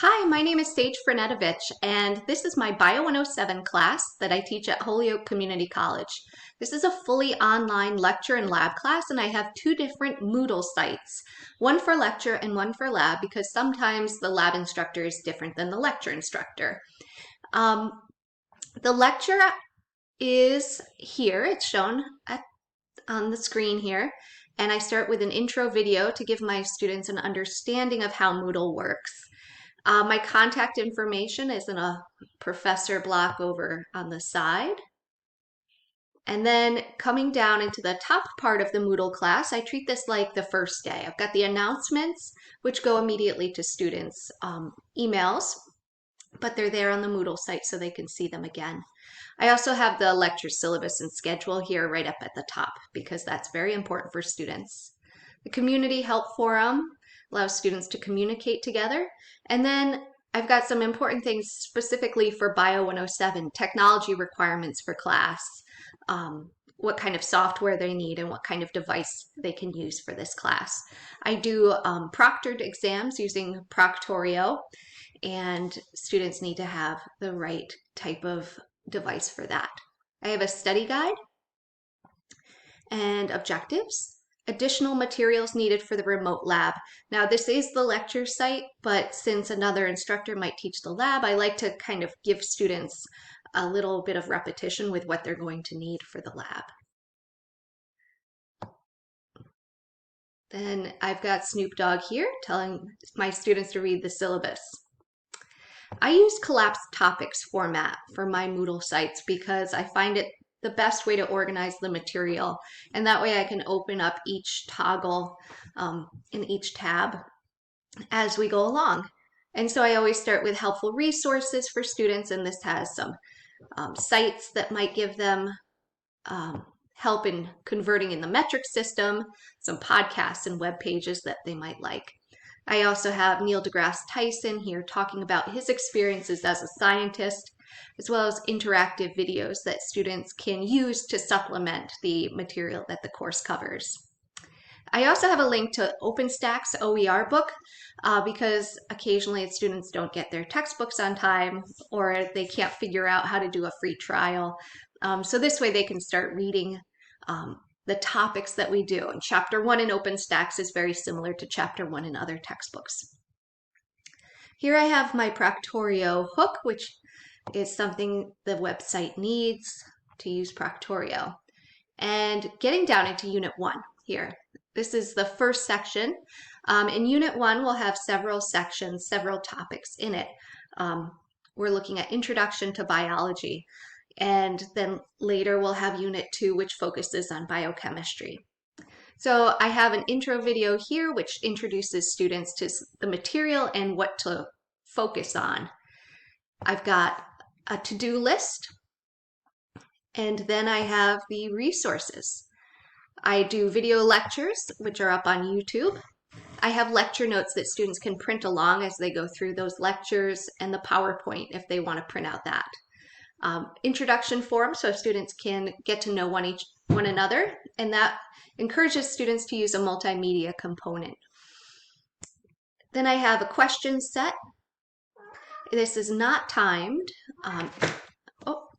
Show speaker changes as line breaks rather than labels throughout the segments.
Hi, my name is Sage Frenetovich, and this is my Bio 107 class that I teach at Holyoke Community College. This is a fully online lecture and lab class, and I have two different Moodle sites, one for lecture and one for lab, because sometimes the lab instructor is different than the lecture instructor. The lecture is here, it's shown on the screen here, and I start with an intro video to give my students an understanding of how Moodle works. My contact information is in a professor block over on the side. And then coming down into the top part of the Moodle class, I treat this like the first day. I've got the announcements, which go immediately to students' emails, but they're there on the Moodle site so they can see them again. I also have the lecture syllabus and schedule here right up at the top because that's very important for students. The community help forum allows students to communicate together. And then I've got some important things specifically for Bio 107, technology requirements for class, what kind of software they need and what kind of device they can use for this class. I do proctored exams using Proctorio, and students need to have the right type of device for that. I have a study guide and objectives, additional materials needed for the remote lab. Now this is the lecture site, but since another instructor might teach the lab, I like to kind of give students a little bit of repetition with what they're going to need for the lab. Then I've got Snoop Dogg here telling my students to read the syllabus. I use collapsed topics format for my Moodle sites because I find it the best way to organize the material, and that way I can open up each toggle in each tab as we go along. And so I always start with helpful resources for students, and this has some sites that might give them help in converting in the metric system, some podcasts and web pages that they might like. I also have Neil deGrasse Tyson here talking about his experiences as a scientist, as well as interactive videos that students can use to supplement the material that the course covers. I also have a link to OpenStax's OER book because occasionally students don't get their textbooks on time or they can't figure out how to do a free trial. So this way they can start reading the topics that we do. And Chapter 1 in OpenStax is very similar to Chapter 1 in other textbooks. Here I have my Proctorio hook, which is something the website needs to use Proctorio. And getting down into Unit 1 here. This is the first section. In Unit 1, we'll have several sections, several topics in it. We're looking at Introduction to Biology. And then later we'll have Unit 2, which focuses on biochemistry. So I have an intro video here, which introduces students to the material and what to focus on. I've got a to-do list, and then I have the resources. I do video lectures, which are up on YouTube. I have lecture notes that students can print along as they go through those lectures, and the PowerPoint if they want to print out that. Introduction forum, so students can get to know one another, and that encourages students to use a multimedia component. Then I have a question set. This is not timed.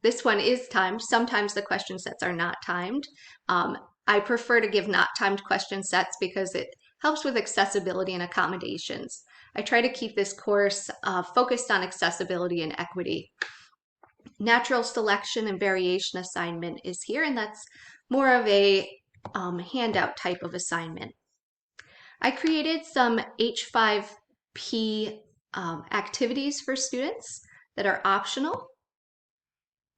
This one is timed. Sometimes the question sets are not timed. I prefer to give not timed question sets because it helps with accessibility and accommodations. I try to keep this course focused on accessibility and equity. Natural selection and variation assignment is here, and that's more of a handout type of assignment. I created some H5P activities for students that are optional,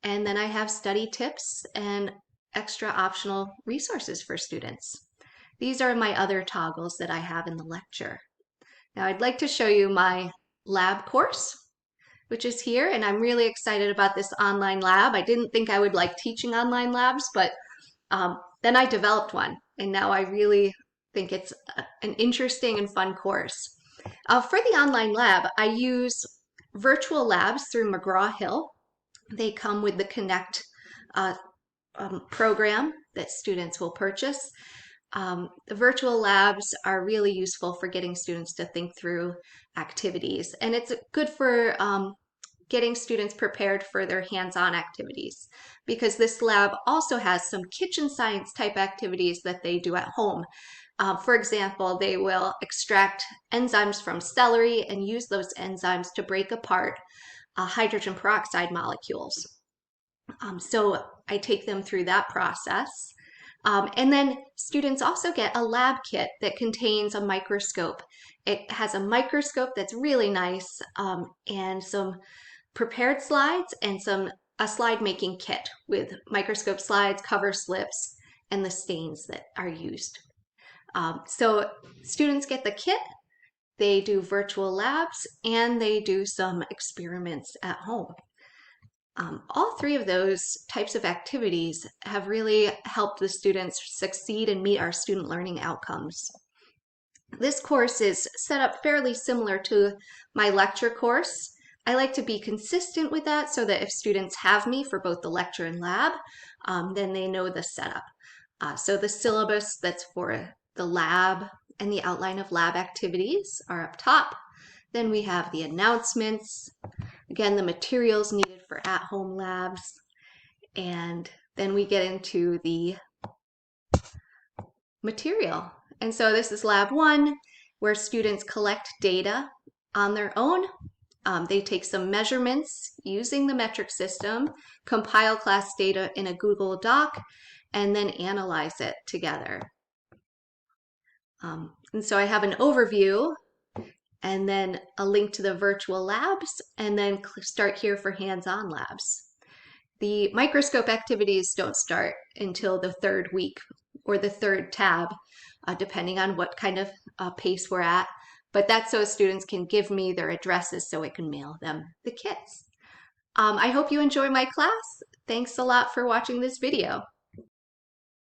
and then I have study tips and extra optional resources for students. These are my other toggles that I have in the lecture. Now I'd like to show you my lab course, which is here, and I'm really excited about this online lab. I didn't think I would like teaching online labs, but then I developed one, and now I really think it's an interesting and fun course. For the online lab, I use virtual labs through McGraw-Hill. They come with the Connect program that students will purchase. The virtual labs are really useful for getting students to think through activities, and it's good for getting students prepared for their hands-on activities, because this lab also has some kitchen science type activities that they do at home. For example, they will extract enzymes from celery and use those enzymes to break apart hydrogen peroxide molecules. So I take them through that process. And then students also get a lab kit that contains a microscope. It has a microscope that's really nice, and some prepared slides and a slide making kit with microscope slides, cover slips, and the stains that are used. So students get the kit, they do virtual labs, and they do some experiments at home. All three of those types of activities have really helped the students succeed and meet our student learning outcomes. This course is set up fairly similar to my lecture course. I like to be consistent with that so that if students have me for both the lecture and lab, then they know the setup. So the syllabus that's for the lab and the outline of lab activities are up top. Then we have the announcements, again, the materials needed for at-home labs, and then we get into the material. And so this is lab 1, where students collect data on their own. They take some measurements using the metric system, compile class data in a Google Doc, and then analyze it together. And so I have an overview, and then a link to the virtual labs, and then start here for hands-on labs. The microscope activities don't start until the 3rd week or the 3rd tab, depending on what kind of pace we're at. But that's so students can give me their addresses so I can mail them the kits. I hope you enjoy my class. Thanks a lot for watching this video.